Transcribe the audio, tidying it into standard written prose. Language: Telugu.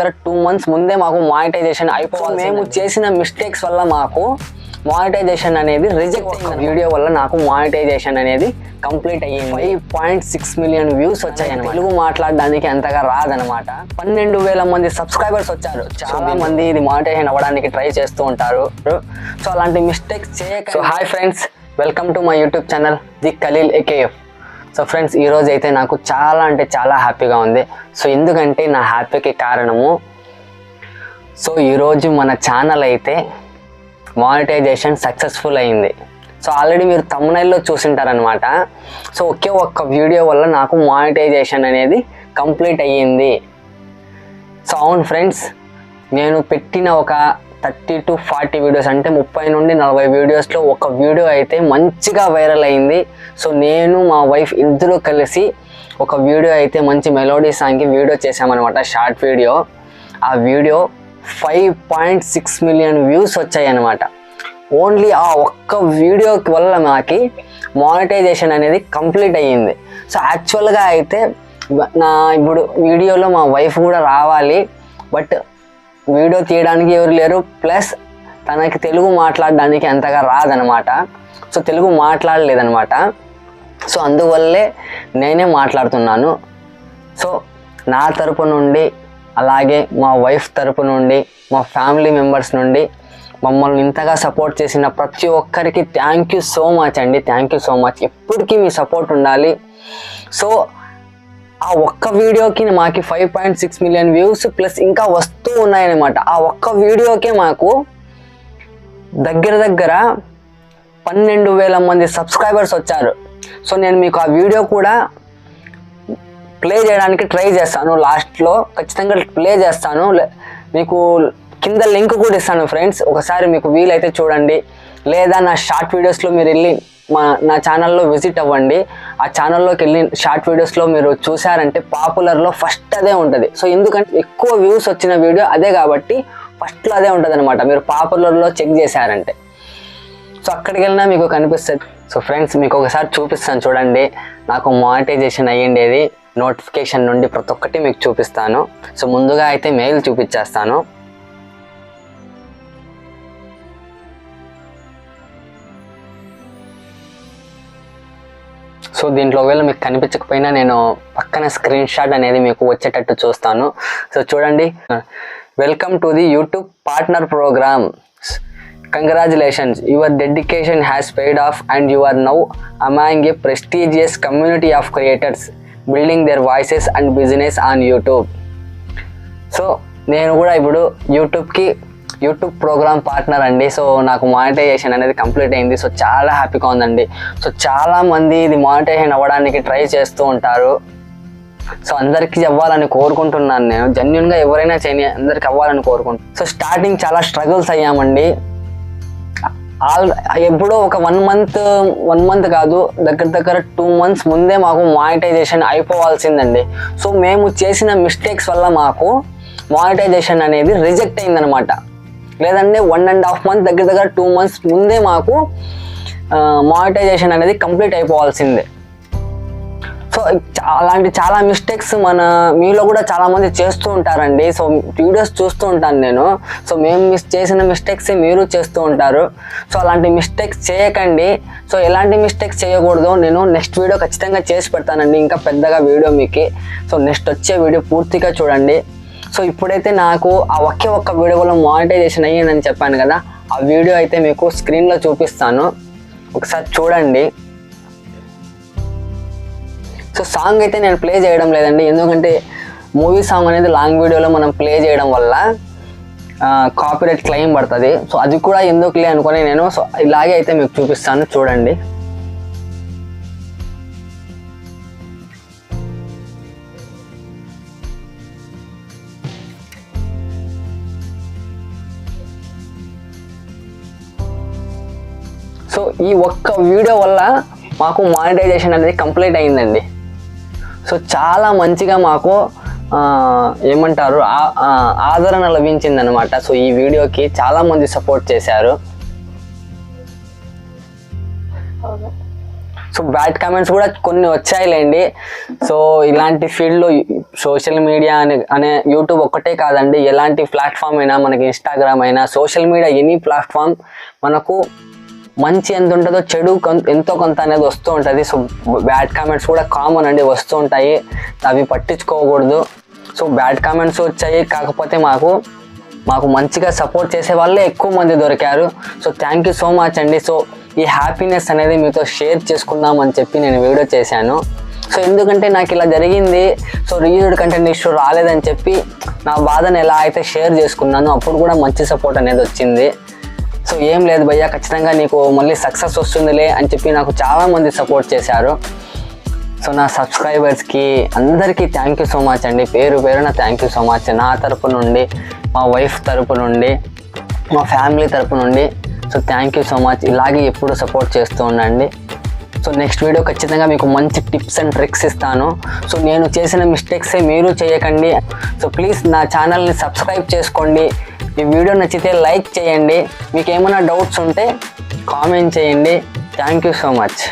2 months ముందే మాకు మానిటైజేషన్ అయిపోవాలి. మేము చేసిన మిస్టేక్స్ వల్ల మాకు మానిటైజేషన్ అనేది రిజెక్ట్ అయింది. వీడియో వల్ల నాకు మానిటైజేషన్ అనేది కంప్లీట్ అయ్యింది. 5.6 million వ్యూస్ వచ్చాయి. తెలుగు మాట్లాడడానికి అంతగా రాదనమాట. 12,000 మంది సబ్స్క్రైబర్స్ వచ్చారు. చాలా మంది ఇది మానిటైజేషన్ అవ్వడానికి ట్రై చేస్తూ ఉంటారు. సో అలాంటి మిస్టేక్స్ చేయక. So hi friends, welcome to my YouTube channel the Khaleel AKF. So friends, ఈరోజు అయితే నాకు చాలా అంటే చాలా హ్యాపీగా ఉంది. సో ఎందుకంటే నా హ్యాపీకి కారణము, సో ఈరోజు మన ఛానల్ అయితే మానిటైజేషన్ సక్సెస్ఫుల్ అయింది. సో ఆల్రెడీ మీరు థంబ్నెయిల్లో చూసింటారనమాట. సో ఒకే ఒక్క వీడియో వల్ల నాకు మానిటైజేషన్ అనేది కంప్లీట్ అయ్యింది. సో అవును ఫ్రెండ్స్, నేను పెట్టిన ఒక 30 to 40 వీడియోస్, అంటే 30 నుండి 40 వీడియోస్లో ఒక వీడియో అయితే మంచిగా వైరల్ అయింది. సో నేను మా వైఫ్ ఇద్దరు కలిసి ఒక వీడియో అయితే మంచి మెలోడీ సాంగ్కి వీడియో చేసామన్నమాట, షార్ట్ వీడియో. ఆ వీడియో 5.6 million వ్యూస్ వచ్చాయి అన్నమాట. ఓన్లీ ఆ ఒక్క వీడియోకి వల్ల నాకు మానిటైజేషన్ అనేది కంప్లీట్ అయ్యింది. సో యాక్చువల్గా అయితే నా ఇప్పుడు వీడియోలో మా వైఫ్ కూడా రావాలి, బట్ వీడియో తీయడానికి ఎవరు లేరు. ప్లస్ తనకి తెలుగు మాట్లాడడానికి అంతగా రాదనమాట. సో తెలుగు మాట్లాడలేదనమాట. సో అందువల్లే నేనే మాట్లాడుతున్నాను. సో నా తరపు నుండి, అలాగే మా వైఫ్ తరపు నుండి, మా ఫ్యామిలీ మెంబర్స్ నుండి మమ్మల్ని ఇంతగా సపోర్ట్ చేసిన ప్రతి ఒక్కరికి థ్యాంక్ యూ సో మచ్ అండి. Thank you so much. ఎప్పటికీ మీ సపోర్ట్ ఉండాలి. సో ఆ ఒక్క వీడియోకి మాకు 5.6 million వ్యూస్ ప్లస్ ఇంకా వస్తూ ఉన్నాయన్నమాట. ఆ ఒక్క వీడియోకే మాకు దగ్గర 12,000 మంది సబ్స్క్రైబర్స్ వచ్చారు. సో నేను మీకు ఆ వీడియో కూడా ప్లే చేయడానికి ట్రై చేస్తాను. లాస్ట్లో ఖచ్చితంగా ప్లే చేస్తాను. మీకు కింద లింక్ కూడా ఇస్తాను ఫ్రెండ్స్, ఒకసారి మీకు వీలైతే చూడండి. లేదా నా షార్ట్ వీడియోస్లో మీరు వెళ్ళి నా ఛానల్లో విజిట్ అవ్వండి. ఆ ఛానల్లోకి వెళ్ళి షార్ట్ వీడియోస్లో మీరు చూసారంటే పాపులర్లో ఫస్ట్ అదే ఉంటుంది. సో ఎందుకంటే ఎక్కువ వ్యూస్ వచ్చిన వీడియో అదే కాబట్టి ఫస్ట్లో అదే ఉంటుంది అనమాట, మీరు పాపులర్లో చెక్ చేశారంటే. సో అక్కడికి వెళ్ళినా మీకు కనిపిస్తుంది. సో ఫ్రెండ్స్, మీకు ఒకసారి చూపిస్తాను చూడండి. నాకు మానిటైజేషన్ అయ్యిండేది నోటిఫికేషన్ నుండి ప్రతి ఒక్కటి మీకు చూపిస్తాను. సో ముందుగా అయితే మెయిల్ చూపించేస్తాను. సో దీంట్లో ఒకవేళ మీకు కనిపించకపోయినా నేను పక్కన స్క్రీన్ షాట్ అనేది మీకు వచ్చేటట్టు చూస్తాను. సో చూడండి, welcome to the YouTube partner program. Congratulations, your dedication has paid off and you are now among a prestigious community of creators building their voices and business on YouTube. So నేను కూడా ఇప్పుడు యూట్యూబ్ ప్రోగ్రామ్ పార్ట్నర్ అండి. సో నాకు మానిటైజేషన్ అనేది కంప్లీట్ అయింది. సో చాలా హ్యాపీగా ఉందండి. సో చాలామంది ఇది మానిటైజేషన్ అవ్వడానికి ట్రై చేస్తూ ఉంటారు. సో అందరికీ అవ్వాలని కోరుకుంటున్నాను నేను. జెన్యూన్గా ఎవరైనా చేయని అందరికి అవ్వాలని కోరుకుంటున్నాను. సో స్టార్టింగ్ చాలా స్ట్రగుల్స్ అయ్యామండి. ఎప్పుడో ఒక 1 month కాదు, దగ్గర 2 months ముందే మాకు మానిటైజేషన్ అయిపోవాల్సిందండి. సో మేము చేసిన మిస్టేక్స్ వల్ల మాకు మానిటైజేషన్ అనేది రిజెక్ట్ అయిందనమాట. లేదంటే 1.5 month దగ్గర 2 months ముందే మాకు మానిటైజేషన్ అనేది కంప్లీట్ అయిపోవాల్సిందే. సో అలాంటి చాలా మిస్టేక్స్ మీలో కూడా చాలామంది చేస్తూ ఉంటారండి. సో వీడియోస్ చూస్తూ ఉంటాను నేను. సో మేము చేసిన మిస్టేక్స్ మీరు చేస్తూ ఉంటారు. సో అలాంటి మిస్టేక్స్ చేయకండి. సో ఎలాంటి మిస్టేక్స్ చేయకూడదు నేను నెక్స్ట్ వీడియో ఖచ్చితంగా చేసి పెడతానండి, ఇంకా పెద్దగా వీడియో మీకు. సో నెక్స్ట్ వచ్చే వీడియో పూర్తిగా చూడండి. సో ఇప్పుడైతే నాకు ఆ ఒక్క వీడియో వల్ల మానిటైజేషన్ అయ్యిందని చెప్పాను కదా, ఆ వీడియో అయితే మీకు స్క్రీన్లో చూపిస్తాను, ఒకసారి చూడండి. సో సాంగ్ అయితే నేను ప్లే చేయడం లేదండి, ఎందుకంటే మూవీ సాంగ్ అనేది లాంగ్ వీడియోలో మనం ప్లే చేయడం వల్ల కాపీరైట్ క్లెయిమ్ పడుతుంది. సో అది కూడా ఎందుకులే అనుకుని నేను సో ఇలాగే అయితే మీకు చూపిస్తాను, చూడండి. సో ఈ ఒక్క వీడియో వల్ల మాకు మానిటైజేషన్ అనేది కంప్లీట్ అయిందండి. సో చాలా మంచిగా మాకు ఏమంటారు ఆదరణ లభించింది అనమాట. సో ఈ వీడియోకి చాలామంది సపోర్ట్ చేశారు. సో బ్యాడ్ కామెంట్స్ కూడా కొన్ని వచ్చాయిలేండి. సో ఇలాంటి ఫీల్డ్లో సోషల్ మీడియా అనే యూట్యూబ్ ఒక్కటే కాదండి, ఎలాంటి ప్లాట్ఫామ్ అయినా, మనకి ఇన్స్టాగ్రామ్ అయినా, సోషల్ మీడియా ఎనీ ప్లాట్ఫామ్ మనకు మంచి ఎంత ఉంటుందో చెడు ఎంతో కొంత అనేది వస్తూ ఉంటుంది. సో బ్యాడ్ కామెంట్స్ కూడా కామన్ అండి, వస్తూ ఉంటాయి, అవి పట్టించుకోకూడదు. సో బ్యాడ్ కామెంట్స్ వచ్చాయి, కాకపోతే మాకు మంచిగా సపోర్ట్ చేసే వాళ్ళే ఎక్కువ మంది దొరికారు. So thank you so much అండి. సో ఈ హ్యాపీనెస్ అనేది మీతో షేర్ చేసుకుందామని చెప్పి నేను వీడియో చేశాను. సో ఎందుకంటే నాకు ఇలా జరిగింది, సో రీయూజ్డ్ కంటెంట్ ఇష్యూ రాలేదని చెప్పి నా బాధను ఎలా అయితే షేర్ చేసుకున్నానో అప్పుడు కూడా మంచి సపోర్ట్ అనేది వచ్చింది. సో ఏం లేదు భయ్యా, ఖచ్చితంగా నీకు మళ్ళీ సక్సెస్ వస్తుందిలే అని చెప్పి నాకు చాలామంది సపోర్ట్ చేశారు. సో నా సబ్స్క్రైబర్స్కి అందరికీ థ్యాంక్ యూ సో మచ్ అండి, పేరు పేరున థ్యాంక్ యూ సో మచ్. నా తరపు నుండి, మా వైఫ్ తరపు నుండి, మా ఫ్యామిలీ తరపు నుండి. So thank you so much. ఇలాగే ఎప్పుడు సపోర్ట్ చేస్తూ ఉండండి. సో నెక్స్ట్ వీడియో ఖచ్చితంగా మీకు మంచి టిప్స్ అండ్ ట్రిక్స్ ఇస్తాను. సో నేను చేసిన మిస్టేక్సే మీరు చేయకండి. సో ప్లీజ్ నా ఛానల్ని సబ్స్క్రైబ్ చేసుకోండి. ఈ వీడియో నచ్చితే లైక్ చేయండి. మీకు ఏమైనా డౌట్స్ ఉంటే కామెంట్ చేయండి. Thank you so much.